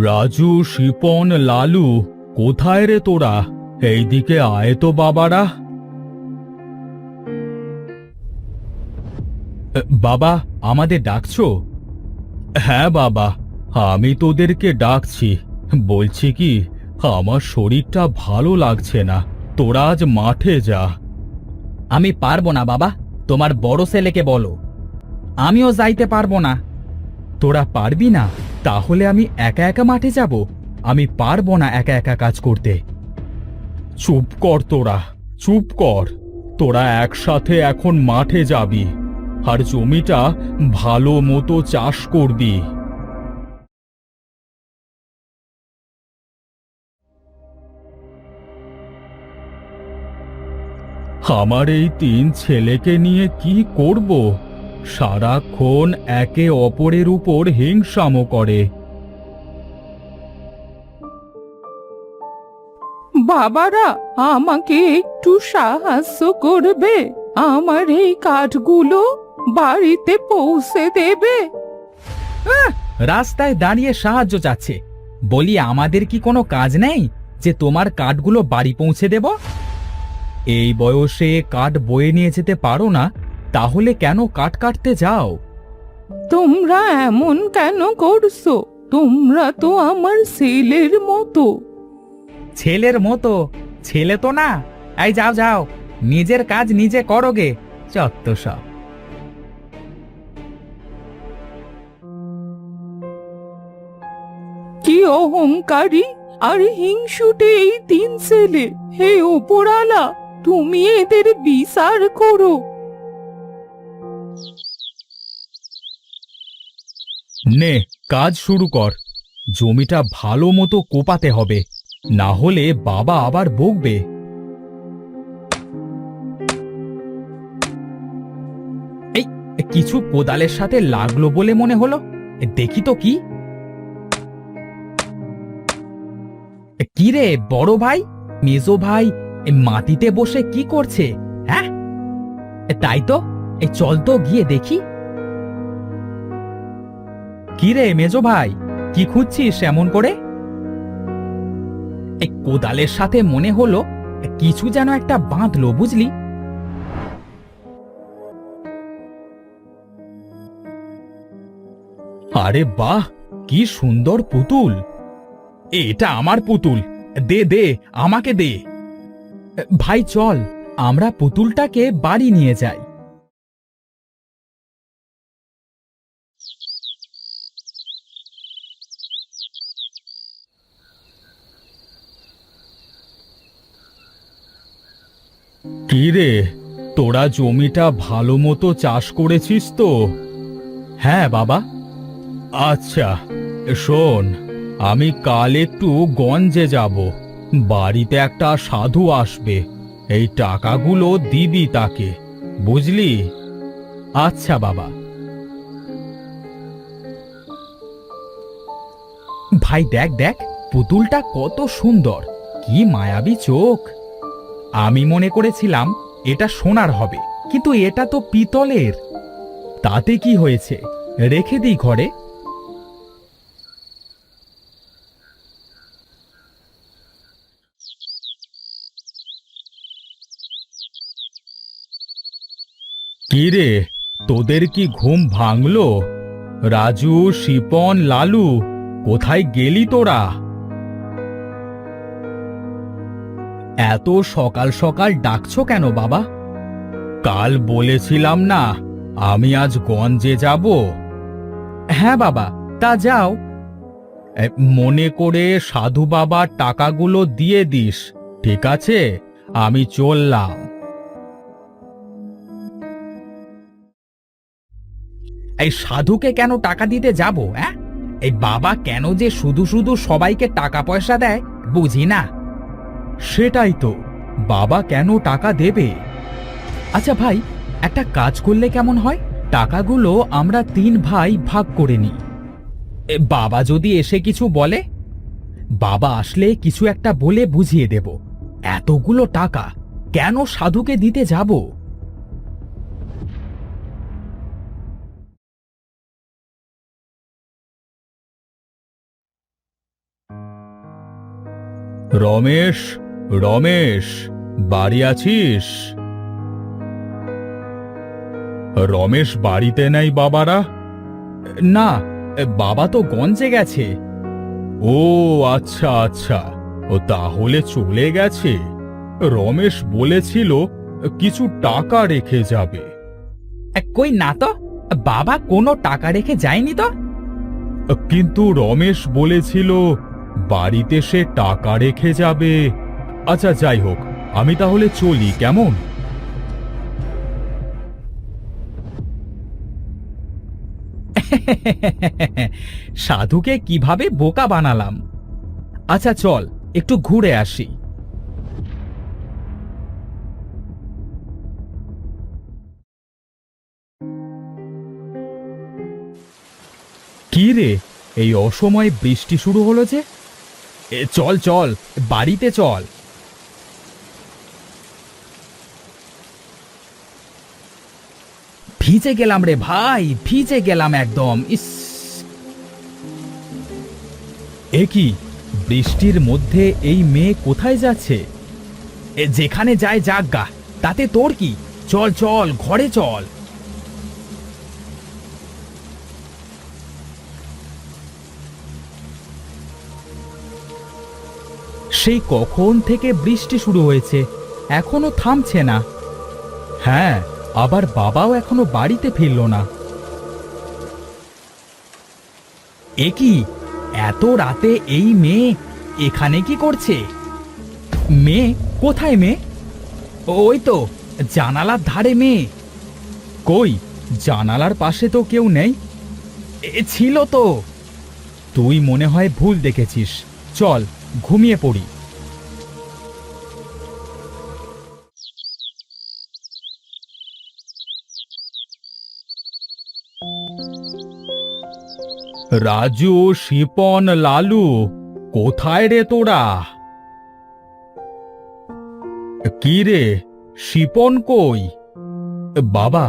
রাজু, শিপন, লালু, কোথায় রে তোরা? এইদিকে আয় তো বাবারা। বাবা, আমাদের ডাকছো? হ্যাঁ বাবা, আমি তোদেরকে ডাকছি। বলছি কি, আমার শরীরটা ভালো লাগছে না, তোরা আজ মাঠে যা। আমি পারবো না বাবা, তোমার বড় ছেলেকে বলো। আমিও যাইতে পারবো না। তোরা পারবি না? তাহলে আমি একা একা মাঠে যাব? আমি পারবো না একা একা কাজ করতে। চুপ কর তোরা, চুপ কর। তোরা একসাথে এখন মাঠে যাবি আর জমিটা ভালো মতো চাষ করবি। আমার এই 3 ছেলেকে নিয়ে কি করব? সারাক্ষণ একে অপরের উপর হিংসামো করে। বাবারা, আমাকে একটু সাহায্য করবে? আমার এই কাঠগুলো বাড়িতে পৌঁছে দেবে? রাস্তায় দাঁড়িয়ে সাহায্য চাচ্ছে। বলি, আমাদের কি কোনো কাজ নেই যে তোমার কাঠগুলো বাড়ি পৌঁছে দেব? এই বয়সে কাঠ বয়ে নিয়ে যেতে পারো না, তাহলে কেন কাঠ কাটতে যাও? তোমরা এমন কেন করছো? তোমরা তো আমার ছেলের মতো। ছেলের মতো? ছেলে তো না। এই যাও যাও, নিজের কাজ নিজে করো গে। চত্ব সব। কি অহংকারী আর হিংসুটে এই 3 ছেলে! হে উপরালা, তুমি এদের বিচার করো। নে, কাজ শুরু কর। জমিটা ভালো মতো কোপাতে হবে, না হলে বাবা আবার বকবে। এই, কিছু কোদালের সাথে লাগলো বলে মনে হলো। দেখি তো কি। কি রে বড় ভাই, মেজো ভাই মাটিতে বসে কি করছে? হ্যাঁ, তাই তো। চল তো গিয়ে দেখি। কি রে মেজো ভাই, কি খুঁজছিস এমন করে? কোদালের সাথে মনে হলো কিছু যেন একটা বাঁধলো, বুঝলি? আরে বাহ, কি সুন্দর পুতুল! এটা আমার পুতুল। দে দে, আমাকে দে। ভাই চল, আমরা পুতুলটাকে বাড়ি নিয়ে যাই। কি রে, তোরা জমিটা ভালো মতো চাষ করেছিস তো? হ্যাঁ বাবা। আচ্ছা, শোন, আমি কাল একটু গঞ্জে যাব। বাড়িতে একটা সাধু আসবে, এই টাকাগুলো দিবি তাকে, বুঝলি? আচ্ছা বাবা। ভাই দেখ দেখ, পুতুলটা কত সুন্দর, কি মায়াবী চোখ। আমি মনে করেছিলাম এটা সোনার হবে, কিন্তু এটা তো পিতলের। তাতে কি হয়েছে, রেখে দিই ঘরে। কি রে, তোদের কি ঘুম ভাঙলো? রাজু, শিপন, লালু, কোথায় গেলি তোরা? এত সকাল সকাল ডাকছো কেন বাবা? কাল বলেছিলাম না আমি আজ গঞ্জে যাব? হ্যাঁ বাবা, তা যাও। মনে করে সাধু বাবার টাকাগুলো দিয়ে দিস, ঠিক আছে? আমি চললাম। এই সাধুকে কেন টাকা দিতে যাব? হ্যাঁ, এই বাবা কেন যে শুধু শুধু সবাইকে টাকা পয়সা দেয় বুঝি না। সেটাই তো, বাবা কেন টাকা দেবে? আচ্ছা ভাই, একটা কাজ করলে কেমন হয়? টাকাগুলো আমরা 3 ভাই ভাগ করে নিই। বাবা যদি এসে কিছু বলে? বাবা আসলে কিছু একটা বলে বুঝিয়ে দেব। এতগুলো টাকা কেন সাধুকে দিতে যাব? রমেশ, রমেশ, বাড়ি আছিস? রমেশ বাড়িতে নেই বাবারা? না, বাবা তো গঞ্জে গেছে। ও আচ্ছা আচ্ছা, ও তাহলে চলে গেছে। রমেশ বলেছিল কিছু টাকা রেখে যাবে। কই না তো, বাবা কোনো টাকা রেখে যায়নি তো। কিন্তু রমেশ বলেছিল বাড়িতে সে টাকা রেখে যাবে। আচ্ছা যাই হোক, আমি তাহলে চলি, কেমন? সাধুকে কিভাবে বোকা বানালাম। আচ্ছা চল একটু ঘুরে আসি। কি রে, এই অসময়ে বৃষ্টি শুরু হলো যে? চল চল, বাড়িতে চল। ভিজে গেলাম রে ভাই, ভিজে গেলাম একদম। ইস, এ কি, বৃষ্টির মধ্যে এই মেয়ে কোথায় যাচ্ছে? যেখানে যায় যাক গা, তাতে তোর কি? চল চল, ঘরে চল। সেই কখন থেকে বৃষ্টি শুরু হয়েছে, এখনো থামছে না। হ্যাঁ, আবার বাবাও এখনো বাড়িতে ফিরল না। এ কি, এত রাতে এই মেয়ে এখানে কি করছে? মেয়ে কোথায়? মেয়ে ওই তো জানালার ধারে। মেয়ে কই, জানালার পাশে তো কেউ নেই। ছিল তো। তুই মনে হয় ভুল দেখেছিস, চল ঘুমিয়ে পড়ি। রাজু, শিপন, লালু, কোথায় রে তোরা? কি রে, শিপন কই? বাবা,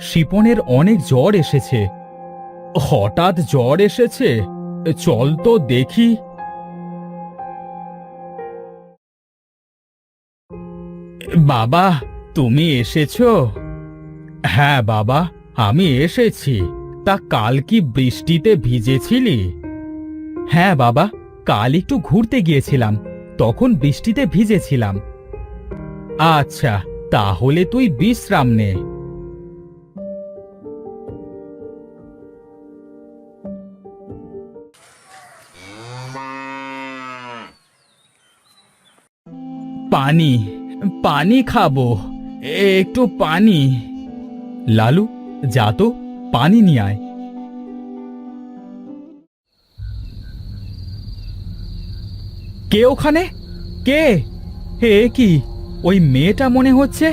শিপনের অনেক জ্বর এসেছে। হঠাৎ জ্বর এসেছে? চল তো দেখি। বাবা, তুমি এসেছো? হ্যাঁ বাবা, আমি এসেছি। তা কাল কি বৃষ্টিতে ভিজেছিলি? হ্যাঁ বাবা, কাল একটু ঘুরতে গিয়েছিলাম, তখন বৃষ্টিতে ভিজেছিলাম। আচ্ছা, তাহলে তুই বিশ্রাম নে। পানি, পানি খাবো, একটু পানি। লালু, যা তো পানি নিয়ে আয়। কে ওখানে? কে? হে কি, ওই মেয়েটা মনে হচ্ছে।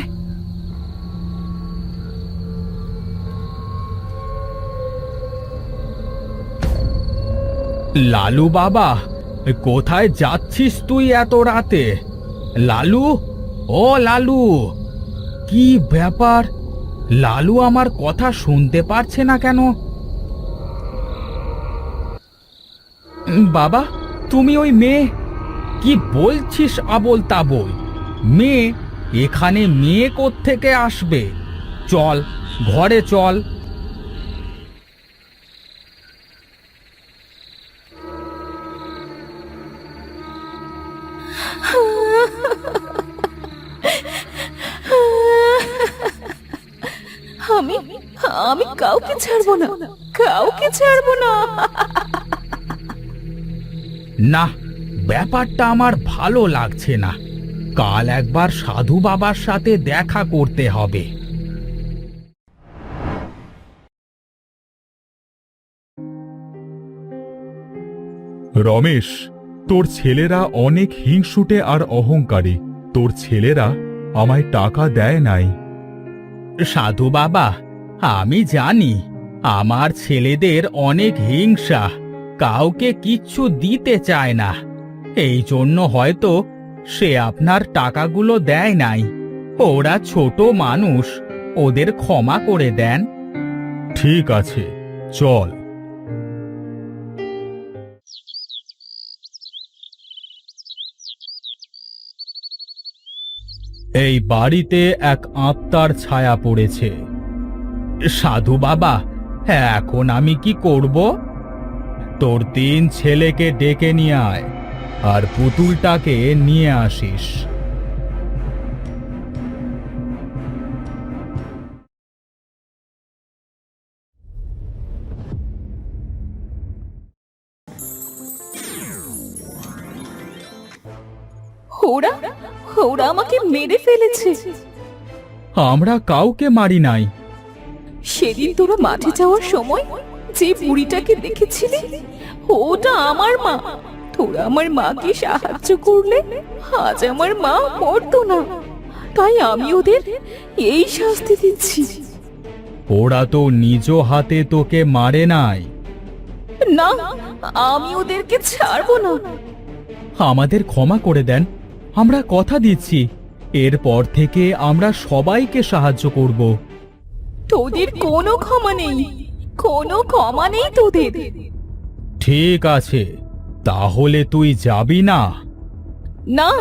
লালু বাবা, কোথায় যাচ্ছিস তুই এত রাতে? লালু, ও লালু! কি ব্যাপার, লালু আমার কথা শুনতে পারছে না কেন? বাবা, তুমি ওই মেয়ে? কি বলছিস আবোল তাবোল? মেয়ে? এখানে মেয়ে কোত্থেকে আসবে? চল ঘরে চল। আমি আমি কাউকে ছাড়বো না, কাউকে ছাড়বো না। না, ব্যাপারটা আমার ভালো লাগছে না। কাল একবার সাধু বাবার সাথে দেখা করতে হবে। রমেশ, তোর ছেলেরা অনেক হিংসুটে আর অহংকারী। তোর ছেলেরা আমায় টাকা দেয় নাই। সাধু বাবা, আমি জানি আমার ছেলেদের অনেক হিংসা, কাউকে কিচ্ছু দিতে চায় না। এই জন্য হয়তো সে আপনার টাকাগুলো দেয় নাই। ওরা ছোট মানুষ, ওদের ক্ষমা করে দেন। ঠিক আছে, চল। এই বাড়িতে এক আত্মার ছায়া পড়েছে। সাধু বাবা, এখন আমি কি করব? তোর 3 ছেলেকে ডেকে নিয়ে আয় আর পুতুলটাকে নিয়ে আসিস। ওরা ওরা আমাকে মেরে ফেলেছে। আমরা কাউকে মারি নাই। সেদিন তোরা মাঠে যাওয়ার সময় যে বুড়িটাকে দেখেছিলি, ওটা আমার মা। তোরা আমার মাকে সাহায্য করলে আজ আমার মা মরতো না। তাই আমি ওদের এই শাস্তি দিচ্ছি। ওরা তো নিজ হাতে তোকে মারে নাই। না, আমি ওদেরকে ছাড়বো না। আমাদের ক্ষমা করে দেন, আমরা কথা দিচ্ছি এরপর থেকে আমরা সবাইকে সাহায্য করব। তোদের কোনো ক্ষমা নেই, কোনো ক্ষমা নেই তোদের। ঠিক আছে, তাহলে তুই যাবি না? না,